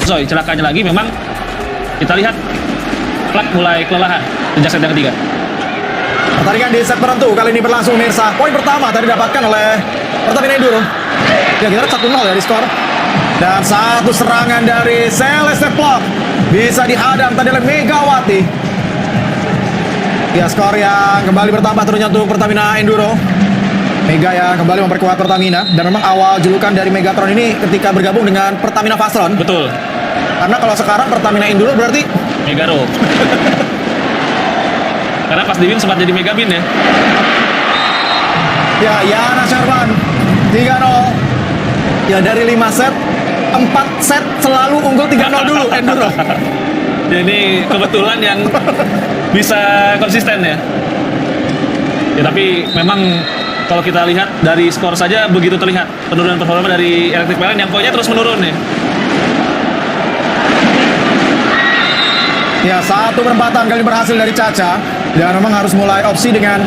Soy, celakanya lagi memang kita lihat Clark mulai kelelahan sejak set yang ketiga. Pertandingan di set penentu kali ini berlangsung Mirsa. Poin pertama tadi didapatkan oleh Pertamina Enduro. Ya kita lihat 1-0 ya di skor. Dan satu serangan dari Celeste Plot bisa dihadang tadi oleh Megawati. Ya skor yang kembali bertambah tentunya untuk Pertamina Enduro. Mega yang kembali memperkuat Pertamina. Dan memang awal julukan dari Megatron ini ketika bergabung dengan Pertamina Fastron. Betul. Karena kalau sekarang Pertamina Enduro berarti Megaro. Karena pas di Win sempat jadi Megabin ya. ya Yana Syarban 3-0. Ya dari 5 set 4 set selalu unggul 3-0 dulu Enduro. Jadi kebetulan yang bisa konsisten ya. Ya tapi memang kalau kita lihat dari skor saja begitu terlihat penurunan performa dari Electric PLN yang poinnya terus menurun ya. Ya satu perempatan kali berhasil dari Caca. Dan memang harus mulai opsi dengan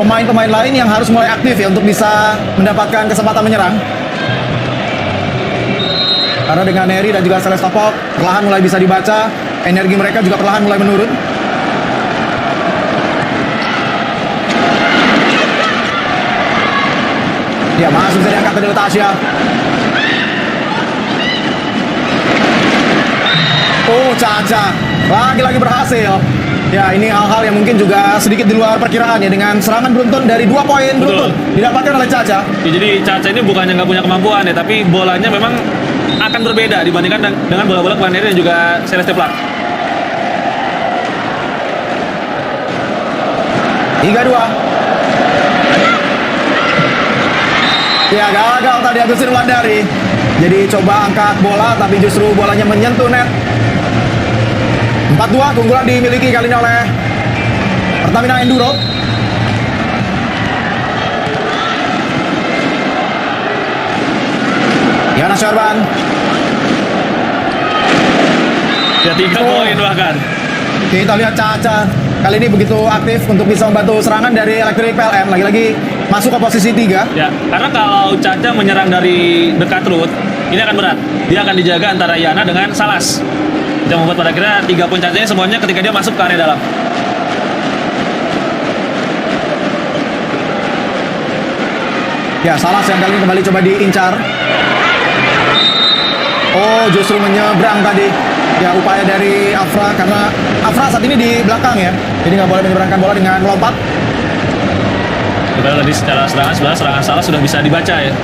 pemain-pemain lain yang harus mulai aktif ya untuk bisa mendapatkan kesempatan menyerang. Karena dengan Neri dan juga Celeste Pop perlahan mulai bisa dibaca, energi mereka juga perlahan mulai menurun. Ya masih bisa diangkat dari Tasya. Oh Caca lagi-lagi berhasil. Ya ini hal-hal yang mungkin juga sedikit di luar perkiraan ya, dengan serangan beruntun dari 2 poin beruntun didapatkan oleh Caca. Ya, jadi Caca ini bukannya nggak punya kemampuan ya, tapi bolanya memang akan berbeda dibandingkan dengan bola-bola Kwaneri dan juga Celeste Plak. 3-2. Ya gagal tadi Agustin Wulandari. Jadi coba angkat bola tapi justru bolanya menyentuh net. 4-2 keunggulan dimiliki kali ini oleh Pertamina Enduro. Yana Syarban. Ya 3 poin bahkan. Kita lihat Caca kali ini begitu aktif untuk bisa membantu serangan dari Electric PLN. Lagi-lagi masuk ke posisi 3. Ya, karena kalau Caca menyerang dari dekat root, ini akan berat. Dia akan dijaga antara Yana dengan Salas. Yang membuat pada akhirnya 3 poin Cacanya semuanya ketika dia masuk ke area dalam. Ya, Salas yang kali ini kembali coba diincar. Oh, justru menyeberang tadi. Ya, upaya dari Afra, karena Afra saat ini di belakang ya. Jadi nggak boleh menyeberangkan bola dengan melompat. Kita tadi secara serangan, sebenarnya serangan Salas sudah bisa dibaca ya.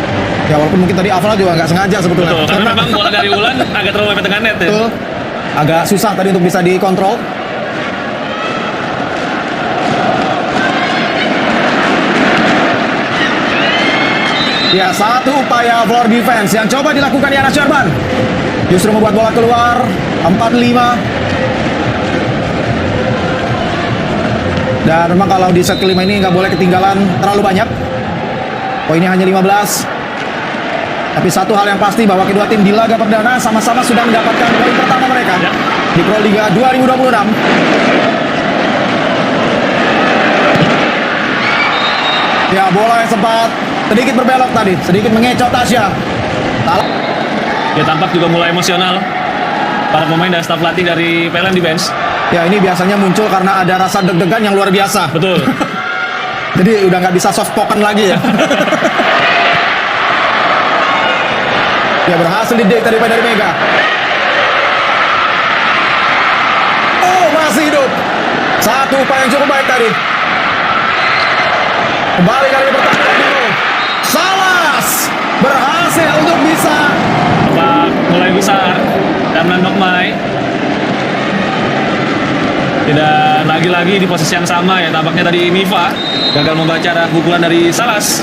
Ya, walaupun mungkin tadi Afra juga nggak sengaja sebetulnya. Betul, karena memang bola dari Wulan agak terlalu mepet dengan net ya. Betul. Agak susah tadi untuk bisa dikontrol. Ya, satu upaya floor defense yang coba dilakukan Yana Syarban. Justru membuat bola keluar. 4-5. Dan memang kalau di set kelima ini nggak boleh ketinggalan terlalu banyak. Poinnya hanya 15. Tapi satu hal yang pasti bahwa kedua tim di laga perdana sama-sama sudah mendapatkan poin pertama mereka di Pro Liga 2026. Ya, bola yang sempat sedikit berbelok tadi, sedikit mengecoh Tasya. Ya tampak juga mulai emosional para pemain dan staf pelatih dari PLN di bench. Ya, ini biasanya muncul karena ada rasa deg-degan yang luar biasa. Betul. Jadi udah nggak bisa soft spoken lagi ya. Ya, berhasil didik tadi dari Mega. Oh, masih hidup. Satu upaya yang cukup baik tadi. Kembali kali ini pertandingan dulu. Salas berhasil untuk bisa Mulai besar karena Nokmai tidak lagi-lagi di posisi yang sama ya, tampaknya tadi Miva gagal membaca arah pukulan dari Salas.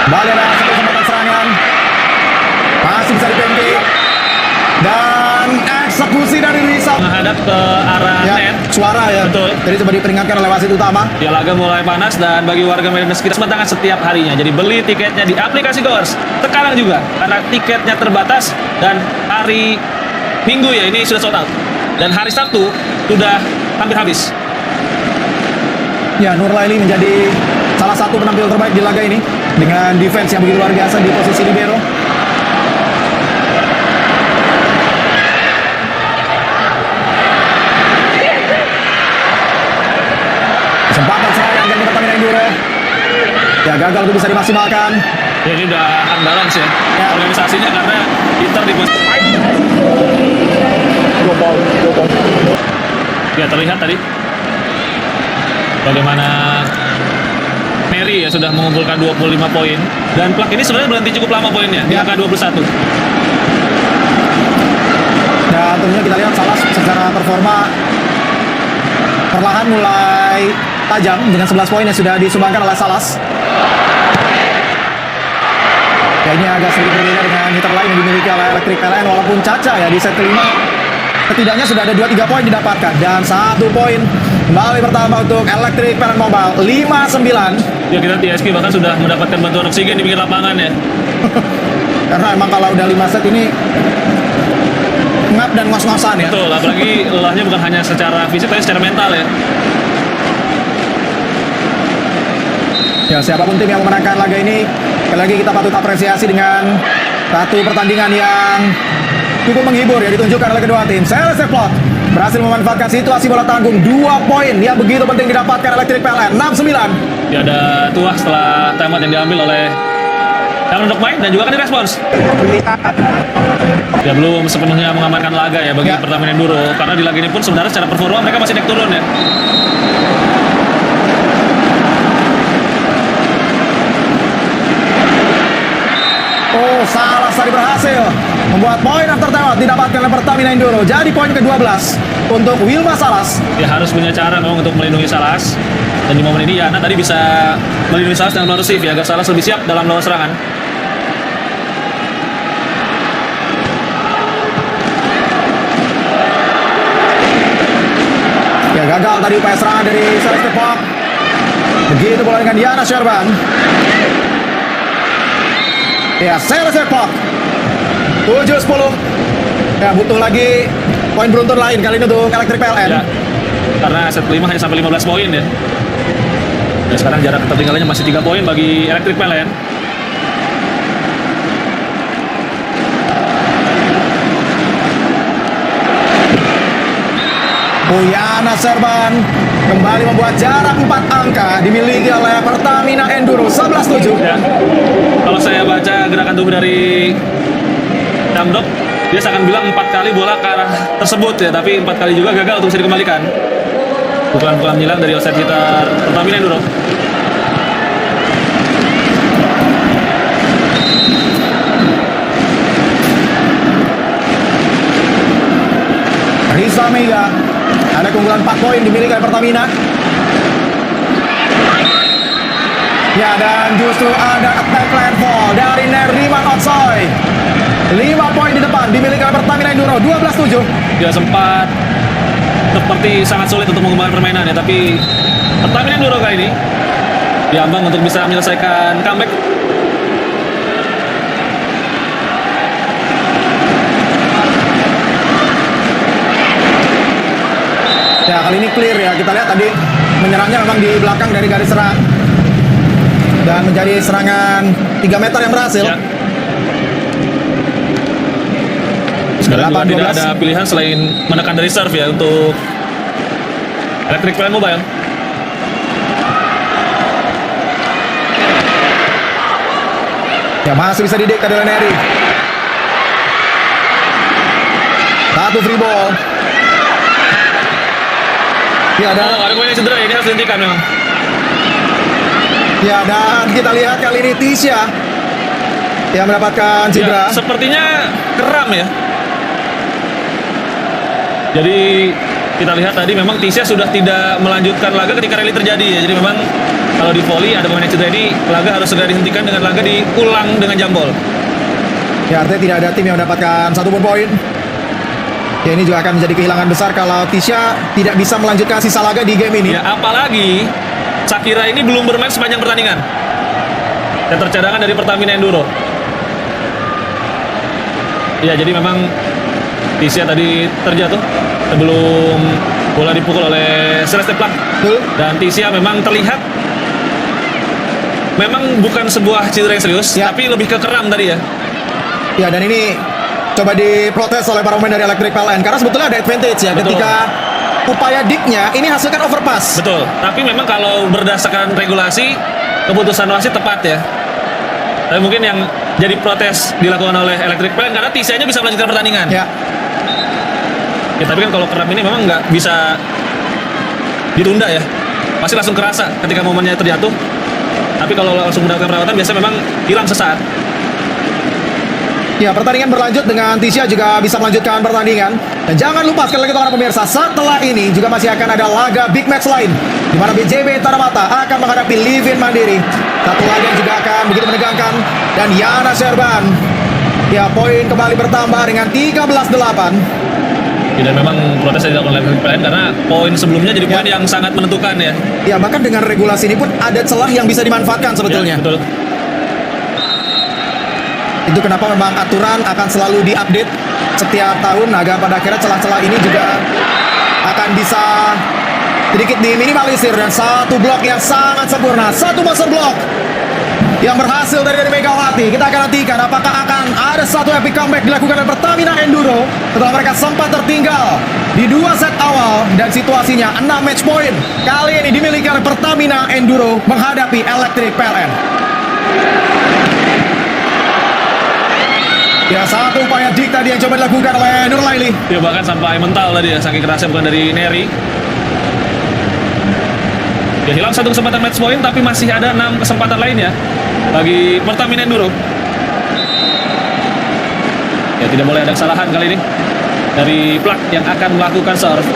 Balik ada satu kesempatan serangan. Masih bisa dipenti. Dan eksekusi dari Rizal. Menghadap ke arah Ya, net. suara ya. Betul. Jadi coba diperingatkan oleh wasit utama. Ya, laga mulai panas dan bagi warga Medan sekitar tangan setiap harinya. Jadi beli tiketnya di aplikasi Goers sekarang juga karena tiketnya terbatas dan hari Minggu ya ini sudah sold out dan hari Sabtu sudah hampir habis. Ya, Nur Laili menjadi salah satu satu penampil terbaik di laga ini dengan defense yang begitu luar biasa di posisi libero. Kesempatan serangan dari Pertamina Enduro. Ya, gagal untuk bisa dimaksimalkan. Ya, ini udah unbalance ya, Ya. organisasinya karena Inter di posisi. Ya, terlihat tadi bagaimana Mary ya sudah mengumpulkan 25 poin dan Plak ini sebenarnya berhenti cukup lama poinnya di Ya. angka 21. Dan tentunya kita lihat Salas secara performa perlahan mulai tajam dengan 11 poin yang sudah disumbangkan oleh Salas. Ya, ini agak sedikit berbeda dengan hitter lain yang dimiliki oleh Electric PLN, walaupun Caca ya di set kelima setidaknya sudah ada 2-3 poin didapatkan dan 1 poin kembali pertama untuk Electric PLN Mobile 5-9. Ya, kita TSK bahkan sudah mendapatkan bantuan oksigen di pinggir lapangan ya. Karena emang kalau udah 5 set ini ngap dan ngos-ngosan ya. Betul, apalagi lelahnya bukan hanya secara fisik tapi secara mental ya. Ya, siapapun tim yang memenangkan laga ini, sekali lagi kita patut apresiasi dengan satu pertandingan yang cukup menghibur ya ditunjukkan oleh kedua tim. Celeste Plot berhasil memanfaatkan situasi bola tanggung 2 poin yang begitu penting didapatkan Electric PLN 6-9. Ya, ada tuah setelah timeout yang diambil oleh Cameron Dokmai dan juga kan direspons. Ya, belum sepenuhnya mengamankan laga ya bagi Ya. Pertamina Enduro karena di laga ini pun sebenarnya secara performa mereka masih naik turun ya. Oh, Salas tadi berhasil membuat poin after timeout didapatkan oleh Pertamina Enduro. Jadi poin ke-12 untuk Wilma Salas. Ya, harus punya cara memang untuk melindungi Salas. Dan di momen ini Yana tadi bisa melindungi Salas dengan receive ya agar Salas lebih siap dalam lawan serangan. Ya, gagal tadi upaya serangan dari Celeste Plot. Begitu bola dengan Yana Sherban. Ya, Celeste Plot 7-10. Ya, butuh lagi poin beruntun lain kali ini untuk Electric PLN. Ya, karena set kelima hanya sampai 15 poin ya. Dan sekarang jarak ketertinggalannya masih 3 poin bagi Electric PLN. Yana Sherban kembali membuat jarak 4 angka dimiliki oleh Pertamina Enduro 11-7. Ya, kalau saya baca gerakan tubuh dari Damdok, dia akan bilang 4 kali bola ke arah tersebut ya, tapi 4 kali juga gagal untuk bisa dikembalikan. Pukulan-pukulan menyilang dari offside hitter Pertamina Enduro. Risa Mega, ada keunggulan 4 poin dimiliki oleh Pertamina. Ya, dan justru ada attack landfall dari Neriman Otsoy. 5 poin di depan dimiliki oleh Pertamina Enduro 12-7. Dia sempat seperti sangat sulit untuk mengembangkan permainan ya, tapi Pertamina Enduro kali ini diambang untuk bisa menyelesaikan comeback. Ya, kali ini clear ya. Kita lihat tadi menyerangnya memang di belakang dari garis serang. Dan menjadi serangan 3 meter yang berhasil. Ya. Sekarang juga 8-12. tidak ada pilihan selain menekan dari serve ya untuk Electric PLN Mobile. Ya, masih bisa didikte dari Neri. Satu free ball. Ya, Oh, dan, ada pemain yang cedera, ini harus dihentikan memang. ya, dan kita lihat kali ini Tisha yang mendapatkan cedera. Ya, sepertinya keram ya. Jadi kita lihat tadi memang Tisha sudah tidak melanjutkan laga ketika rally terjadi ya. Jadi memang kalau di volley ada pemain yang cedera ini, laga harus segera dihentikan dengan laga diulang dengan jambol. Ya, artinya tidak ada tim yang mendapatkan satu pun poin. Ya, ini juga akan menjadi kehilangan besar kalau Tisha tidak bisa melanjutkan sisa laga di game ini. Ya, apalagi Shakira ini belum bermain sepanjang pertandingan. Dan tercadangan dari Pertamina Enduro. Ya, jadi memang Tisha tadi terjatuh sebelum bola dipukul oleh Celeste Plak. Betul. Dan Tisha memang terlihat memang bukan sebuah cedera yang serius, Ya. tapi lebih ke kram tadi ya. Ya, dan ini coba diprotes oleh para pemain dari Electric PLN karena sebetulnya ada advantage ya Betul. ketika upaya Dicknya ini hasilkan overpass. Betul. Tapi memang kalau berdasarkan regulasi, keputusan wasit tepat ya. Tapi mungkin yang jadi protes dilakukan oleh Electric PLN karena TCI-nya bisa melanjutkan pertandingan. Ya, Ya, tapi kan kalau kram ini memang nggak bisa ditunda ya. Pasti langsung kerasa ketika momennya terjatuh. Tapi kalau langsung mendapatkan perawatan biasanya memang hilang sesaat. ya, pertandingan berlanjut dengan Tisha juga bisa melanjutkan pertandingan. Dan jangan lupa sekali lagi para pemirsa, setelah ini juga masih akan ada laga big match lain di mana BJB Tanamata akan menghadapi Livin Mandiri. Satu laga yang juga akan begitu menegangkan, dan Yana Sherban. Ya, poin kembali bertambah dengan 13-8. Ya, dan memang protes dilakukan oleh Electric PLN karena poin sebelumnya jadi poin yang sangat menentukan ya. Ya, bahkan dengan regulasi ini pun ada celah yang bisa dimanfaatkan sebetulnya. Ya, betul. Itu kenapa memang aturan akan selalu diupdate setiap tahun agar pada akhirnya celah-celah ini juga akan bisa sedikit diminimalisir. Dan satu blok yang sangat sempurna, satu monster blok yang berhasil dari Megawati. Kita akan nantikan apakah akan ada satu epic comeback dilakukan oleh Pertamina Enduro setelah mereka sempat tertinggal di 2 set awal dan situasinya 6 match point. Kali ini dimiliki oleh Pertamina Enduro menghadapi Electric PLN. Ya, satu upaya Dick tadi yang coba dilakukan oleh Nurlaili. Ya, bahkan sampai mental tadi ya, saking kerasnya bukan dari Neri. Ya, hilang satu kesempatan match point, tapi masih ada 6 kesempatan lainnya bagi Pertamina Enduro. Ya, tidak boleh ada kesalahan kali ini dari Plak yang akan melakukan serve.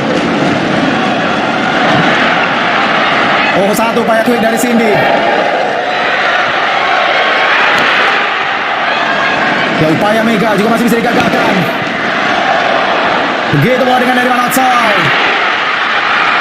Oh, satu upaya quick dari Cindy. Ya, upaya Mega juga masih bisa digagalkan. Begitu bola dengan dari Manatsoi.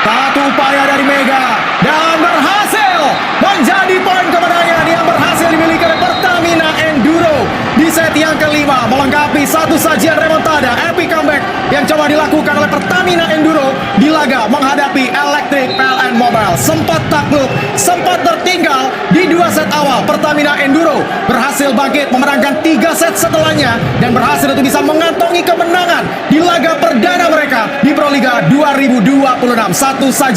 Satu upaya dari Mega dan berhasil menjadi poin kemenangan yang berhasil dimiliki oleh Pertamina Enduro di set yang kelima, melengkapi satu sajian remontada epic comeback yang coba dilakukan oleh Pertamina Enduro di laga menghadapi Electric PLN Mobile. Sempat takluk, sempat tertinggal di 2 set awal. Pertamina Enduro berhasil bangkit memenangkan 3 set setelahnya dan berhasil untuk bisa mengantongi kemenangan di laga perdana mereka di Proliga 2026. Satu saja